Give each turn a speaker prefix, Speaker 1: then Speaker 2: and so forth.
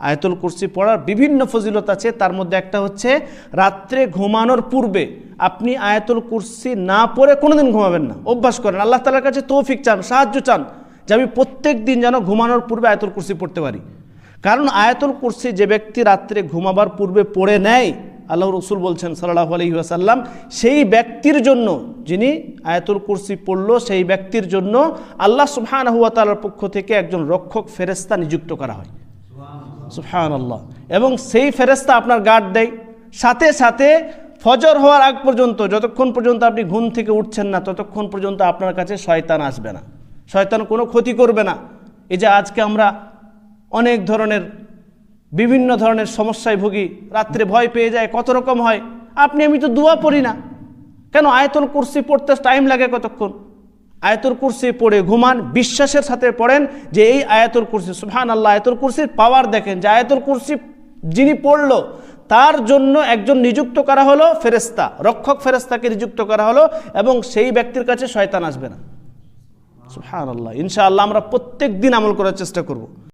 Speaker 1: আয়াতুল কুরসি পড়ার বিভিন্ন ফজিলত আছে, তার মধ্যে একটা হচ্ছে রাত্রে ঘুমানোর পূর্বে আপনি আয়াতুল কুরসি না পড়ে কোনোদিন ঘুমাবেন না, অভ্যাস করেন। আল্লাহ তাআলার কাছে তৌফিক চান, সাহায্য চান যে আমি প্রত্যেক দিন যেন ঘুমানোর পূর্বে আয়াতুল কুরসি পড়তে পারি। কারণ আয়াতুল কুরসি যে ব্যক্তি রাত্রে ঘুমাবার পূর্বে পড়ে নেয়, আল্লাহ রসুল বলছেন সাল্লাল্লাহু আলাইহি ওয়াসাল্লাম, সেই ব্যক্তির জন্য, যিনি আয়াতুল কুরসি পড়ল, সেই ব্যক্তির জন্য আল্লাহ সুবহানাহু ওয়া তাআলার পক্ষ থেকে একজন রক্ষক ফেরেশতা নিযুক্ত করা হয়। সুবহানাল্লাহ। এবং সেই ফেরেশতা আপনার গার্ড দেয়, সাথে সাথে ফজর হওয়ার আগ পর্যন্ত, যতক্ষণ পর্যন্ত আপনি ঘুম থেকে উঠছেন না, ততক্ষণ পর্যন্ত আপনার কাছে শয়তান আসবে না, শয়তান কোনো ক্ষতি করবে না। এই যে আজকে আমরা অনেক ধরনের বিভিন্ন ধরনের সমস্যায় ভুগি, রাত্রে ভয় পেয়ে যায়, কত রকম হয়। আমি তো দোয়া পড়ি না, কেন? আয়াতুল কুরসি পড়তে টাইম লাগে কতক্ষণ? আয়াতুল কুরসি পড়ে ঘুমান, বিশ্বাসের সাথে পড়েন যে এই আয়াতুল কুরসি, সুবহানাল্লাহ, আয়াতুল কুরসির পাওয়ার দেখেন যে আয়াতুল কুরসি যিনি পড়লো তার জন্য একজন নিযুক্ত করা হলো ফেরেশতা, রক্ষক ফেরেশতাকে নিযুক্ত করা হলো, এবং সেই ব্যক্তির কাছে শয়তান আসবে না। সুবহানাল্লাহ। ইনশাআল্লাহ আমরা প্রত্যেক দিন আমল করার চেষ্টা করব।